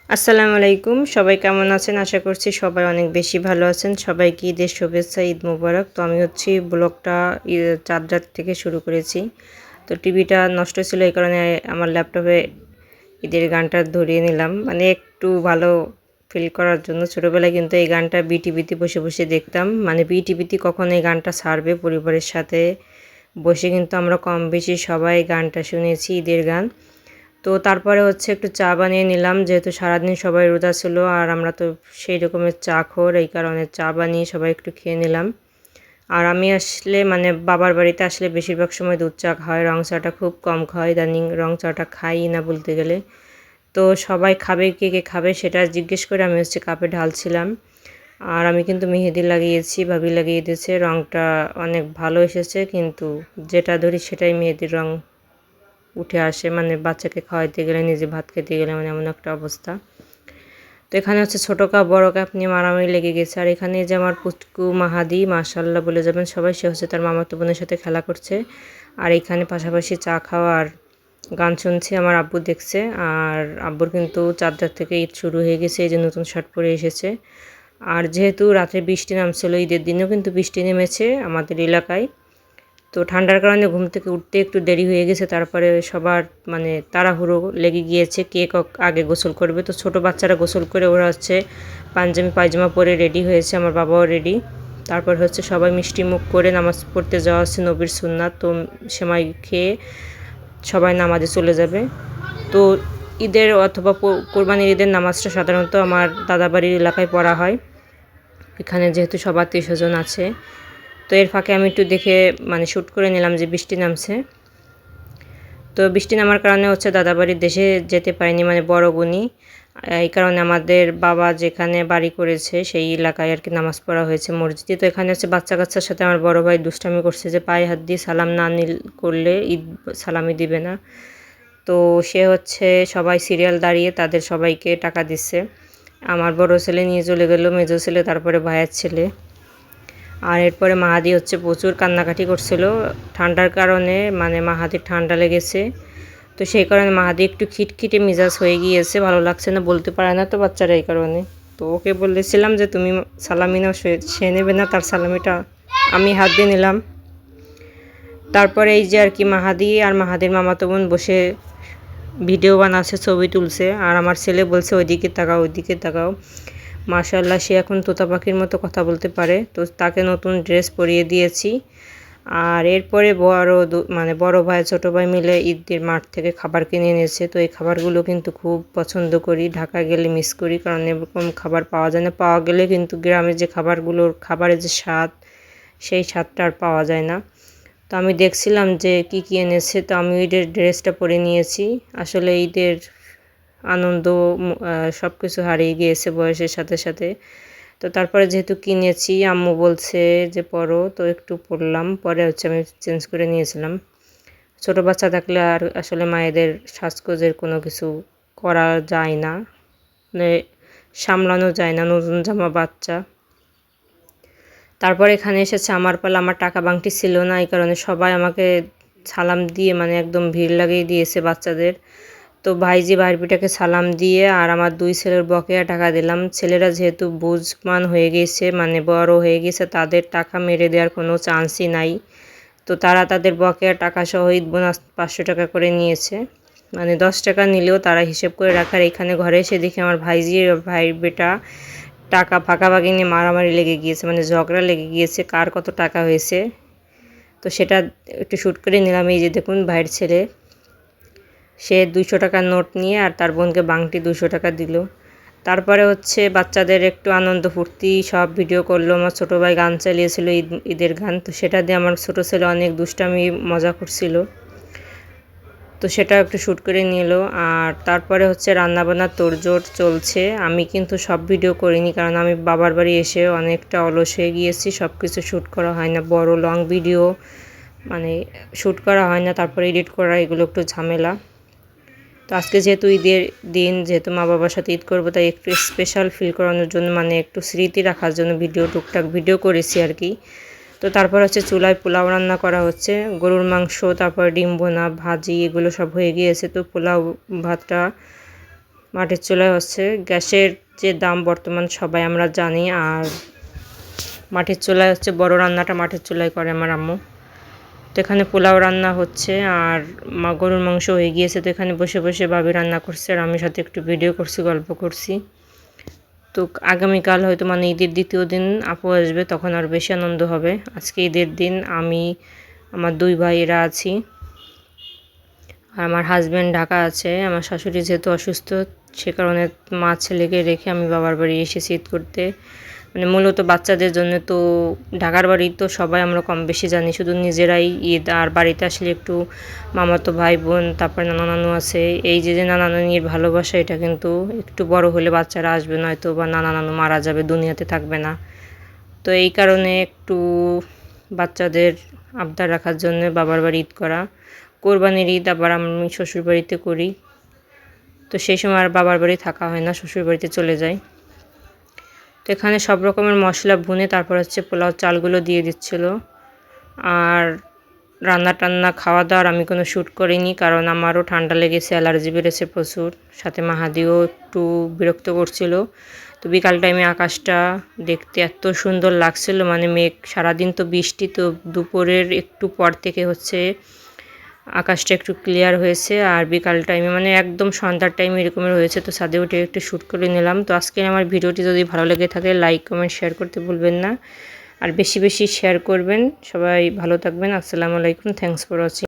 আসসালামু আলাইকুম। সবাই কেমন আছেন? আশা করছি সবাই অনেক বেশি ভালো আছেন। সবাইকে ঈদের শুভেচ্ছা, ঈদ মোবারক। তো আমি হচ্ছি ব্লগটা চাঁদ রাত থেকে শুরু করেছি। তো টিভিটা নষ্ট ছিল এই কারণে আমার ল্যাপটপে ঈদের গানটা ধরিয়ে নিলাম। মানে একটু ভালো ফিল করার জন্য। ছোটোবেলায় কিন্তু এই গানটা বিটিভিতে বসে বসে দেখতাম। মানে বিটিভিতে কখন এই গানটা ছাড়বে পরিবারের সাথে বসে কিন্তু আমরা কম বেশি সবাই গানটা শুনেছি, ঈদের গান। তো তারপরে হচ্ছে একটু চা বানিয়ে নিলাম, যেহেতু সারাদিন সবাই রোজা ছিল আর আমরা তো সেই রকমের চা খোর, এই কারণে চা বানিয়ে সবাই একটু খেয়ে নিলাম। আর আমি আসলে মানে বাবার বাড়িতে আসলে বেশিরভাগ সময় দুধ চা খাওয়াই, রং চাটা খুব কম খাওয়াই, ইদানিং রং চাটা খাই না বলতে গেলে। তো সবাই খাবে, কে কে খাবে সেটা জিজ্ঞেস করে আমি হচ্ছে কাপে ঢালছিলাম। আর আমি কিন্তু মেহেদি লাগিয়েছি, ভাবি লাগিয়ে দিয়েছে, রংটা অনেক ভালো এসেছে, কিন্তু যেটা ধরি সেটাই মেহেদির রং উঠে আসে, মানে বাচ্চাকে খাওয়াইতে গেলে নিজে ভাত খেতে গেলে মানে এমন একটা অবস্থা। তো এখানে হচ্ছে ছোটো কাপ বড়ো কাপ নিয়ে মারামারি লেগে গেছে। আর এখানে যে আমার পুচকু মাহাদি মাশাল্লাহ বলে যাবেন সবাই, সে হচ্ছে তার মামাতো বোনের সাথে খেলা করছে। আর এখানে পাশাপাশি চা খাওয়া আর গান শুনছে, আমার আব্বু দেখছে। আর আব্বুর কিন্তু চাঁদরাত থেকে ঈদ শুরু হয়ে গেছে, এই যে নতুন শার্ট পরে এসেছে। আর যেহেতু রাতে বৃষ্টি নামছিল, ঈদের দিনেও কিন্তু বৃষ্টি নেমেছে আমাদের এলাকায়। তো ঠান্ডার কারণে ঘুম থেকে উঠতে একটু দেরি হয়ে গেছে। তারপরে সবার মানে তাড়াহুড়ো লেগে গিয়েছে কে আগে গোসল করবে। তো ছোটো বাচ্চারা গোসল করে ওরা হচ্ছে পাঞ্জাবি পায়জামা পরে রেডি হয়েছে, আমার বাবাও রেডি। তারপর হচ্ছে সবাই মিষ্টি মুখ করে নামাজ পড়তে যাওয়া হচ্ছে, নবীর সুন্নাত। তো সেমাই খেয়ে সবাই নামাজে চলে যাবে। তো ঈদের অথবা কোরবানির ঈদের নামাজটা সাধারণত আমার দাদাবাড়ির এলাকায় পড়া হয়, এখানে যেহেতু সব আত্মীয় স্বজন আছে। তো এর ফাঁকে আমি একটু দেখে মানে শ্যুট করে নিলাম যে বৃষ্টি নামছে। তো বৃষ্টি নামার কারণে হচ্ছে দাদাবাড়ির দেশে যেতে পারিনি, মানে বড় গুনি। এই কারণে আমাদের বাবা যেখানে বাড়ি করেছে সেই এলাকায় আর কি নামাজ পড়া হয়েছে মসজিদে। তো এখানে হচ্ছে বাচ্চা কাচ্চার সাথে আমার বড় ভাই দুষ্টামি করছে যে পায়ে হাত দিয়ে সালাম না করলে ঈদ সালামি দিবে না। তো সে হচ্ছে সবাই সিরিয়াল দাঁড়িয়ে তাদের সবাইকে টাকা দিচ্ছে। আমার বড় ছেলে নিয়ে চলে গেল, মেজো ছেলে, তারপরে ভাইয়ের ছেলে। আর এরপরে মাহাদি হচ্ছে প্রচুর কান্নাকাটি করছিল ঠান্ডার কারণে, মানে মাহাদির ঠান্ডা লেগেছে। তো সেই কারণে মাহাদি একটু খিটখিটে মিজাজ হয়ে গিয়েছে, ভালো লাগছে না, বলতে পারে না তো বাচ্চারা, এই কারণে। তো ওকে বলেছিলাম যে তুমি সালামি নাও, সে নেবে না, তার সালামিটা আমি হাত দিয়ে নিলাম। তারপরে এই যে আর কি মাহাদি আর মাহাদির মামাতো বোন বসে ভিডিও বানাচ্ছে, ছবি তুলছে। আর আমার ছেলে বলছে ওইদিকে তাকাও, ওইদিকে তাকাও। মাশাআল্লাহ, সে এখন তোতা পাখির মতো কথা বলতে পারে। তো তাকে নতুন ড্রেস পরিয়ে দিয়েছি। আর এরপরে মানে বড় ভাই ছোট ভাই মিলে ঈদের মাঠ থেকে খাবার কিনে এনেছে। তো এই খাবারগুলো কিন্তু খুব পছন্দ করি, ঢাকা গেলে মিস করি, কারণ এরকম খাবার পাওয়া যায় না। পাওয়া গেলে কিন্তু গ্রামে যে খাবারগুলোর খাবারের যে স্বাদ, সেই স্বাদটা আর পাওয়া যায় না। তো আমি দেখছিলাম যে কি কি এনেছে, তো আমি ঈদের ড্রেসটা পরে নিয়েছি। আসলে ঈদের আনন্দ সব কিছু হারিয়ে গিয়েছে বয়সের সাথে সাথে। তো তারপরে যেহেতু কিনেছি, আম্মু বলছে যে পরো, তো একটু পরলাম, পরে হচ্ছে আমি চেঞ্জ করে নিয়েছিলাম। ছোটো বাচ্চা থাকলে আর আসলে মায়েদের সাজগোজের কোনো কিছু করা যায় না, মানে সামলানো যায় না, নতুন জামা বাচ্চা। তারপর এখানে এসেছে আমার পালা, আমার টাকা বাংটি ছিল না, এই কারণে সবাই আমাকে সালাম দিয়ে মানে একদম ভিড় লাগিয়ে দিয়েছে বাচ্চাদের। তো ভাইজি ভাইবিটাকে সালাম দিয়ে আর আমার দুই ছেলের বকেয়া টাকা দিলাম। ছেলেরা যেহেতু বুঝমান হয়ে গেছে, মানে বড় হয়ে গেছে, তাদের টাকা মেরে দেওয়ার কোনো চান্সই নাই। তো তারা তাদের বকেয়া টাকা সহ ঈদ বোনাস 500 টাকা করে নিয়েছে। মানে 10 টাকা নিলেও তারা হিসেব করে রাখার। এখানে ঘরে এসে দেখি আমার ভাইজি ভাই বেটা টাকা ভাগাভাগি নিয়ে মারামারি লেগে গিয়েছে, মানে ঝগড়া লেগে গিয়েছে কার কত টাকা হয়েছে। তো সেটা একটু শ্যুট করে নিলাম। এই যে দেখুন ভাইয়ের ছেলে, সে 200 টাকার নোট নিয়ে আর তার বোনকে বাংটি 200 টাকা দিল। তারপরে হচ্ছে বাচ্চাদের একটু আনন্দ ফুর্তি সব ভিডিও করলো। আমার ছোটো ভাই গান চালিয়েছিল ঈদের গান, তো সেটা দিয়ে আমার ছোটো ছেলে অনেক দুষ্টামি মজা করছিল, তো সেটা একটু শ্যুট করে নিল। আর তারপরে হচ্ছে রান্নাবান্নার তোড়জোড় চলছে। আমি কিন্তু সব ভিডিও করিনি, কারণ আমি বাবার বাড়ি এসে অনেকটা অলস হয়ে গিয়েছি, সব কিছু শ্যুট করা হয় না, বড় লং ভিডিও মানে শ্যুট করা হয় না, তারপরে এডিট করা, এগুলো একটু ঝামেলা। তো আজকে যেহেতু ঈদের দিন, যেহেতু মা বাবার সাথে ঈদ করবো, তাই একটু স্পেশাল ফিল করানোর জন্য, মানে একটু স্মৃতি রাখার জন্য টুকটাক ভিডিও করেছি আর কি। তো তারপর হচ্ছে চুলায় পোলাও রান্না করা হচ্ছে, গরুর মাংস, তারপর ডিম ভোনা, ভাজি, এগুলো সব হয়ে গিয়েছে। তো পোলাও ভাতটা মাটির চুলায় হচ্ছে। গ্যাসের যে দাম বর্তমান সবাই আমরা জানি, আর মাটির চুলায় হচ্ছে বড় রান্নাটা মাটির চুলায় করে আমার আম্মু। তো এখানে পোলাও রান্না হচ্ছে আর গরুর মাংস হয়ে গিয়েছে। তো এখানে বসে বসে ভাবি রান্না করছে আর আমি সাথে একটু ভিডিও করছি, গল্প করছি। তো আগামীকাল হয়তো মানে ঈদের দ্বিতীয় দিন আপু আসবে, তখন আর বেশি আনন্দ হবে। আজকে ঈদের দিন আমি আমার 2 ভাইয়েরা আছি আর আমার হাজব্যান্ড ঢাকা আছে। আমার শাশুড়ি যেহেতু অসুস্থ, সে কারণে মা ছেলেকে রেখে আমি বাবার বাড়ি এসেছি ঈদ করতে। মানে মূলত বাচ্চাদের জন্য। তো ঢাকার বাড়ি তো সবাই আমরা কম বেশি জানি, শুধু নিজেরাই ঈদ। আর বাড়িতে আসলে একটু মামাতো ভাই বোন, তারপর নানা নানু আছে। এই যে নানা নানির ভালোবাসা, এটা কিন্তু একটু বড় হলে বাচ্চারা আসবে, নয়তো বা নানা নানু মারা যাবে, দুনিয়াতে থাকবে না। তো এই কারণে একটু বাচ্চাদের আবদার রাখার জন্য বাবার বাড়ি ঈদ করা। কোরবানির ঈদ আবার আমি শ্বশুরবাড়িতে করি, তো সেই সময় আর বাবার বাড়ি থাকা হয় না, শ্বশুরবাড়িতে চলে যাই। তো এখানে সব রকমের মশলা ভুনে তারপর হচ্ছে পোলাও চালগুলো দিয়ে দিচ্ছিল। আর রান্না টান্না খাওয়া দাওয়ার আমি কোনো শ্যুট করিনি, কারণ আমারও ঠান্ডা লেগেছে, অ্যালার্জি বেড়েছে প্রচুর। সাথে মাহাদিও একটু বিরক্ত করছিল। তো বিকাল টাইমে আকাশটা দেখতে এত সুন্দর লাগছিল, মানে মেঘ, সারাদিন তো বৃষ্টি, তো দুপুরের একটু পর থেকে হচ্ছে আকাশটা একটু ক্লিয়ার হয়েছে। আর বিকাল টাইমে মানে একদম সন্ধ্যার টাইমে এরকমের হয়েছে। তো ছাদে উঠে একটু শ্যুট করে নিলাম। তো আজকে আমার ভিডিওটি যদি ভালো লেগে থাকে লাইক কমেন্ট শেয়ার করতে ভুলবেন না, আর বেশি বেশি শেয়ার করবেন। সবাই ভালো থাকবেন। আসসালামু আলাইকুম, থ্যাংকস ফর ওয়াচিং।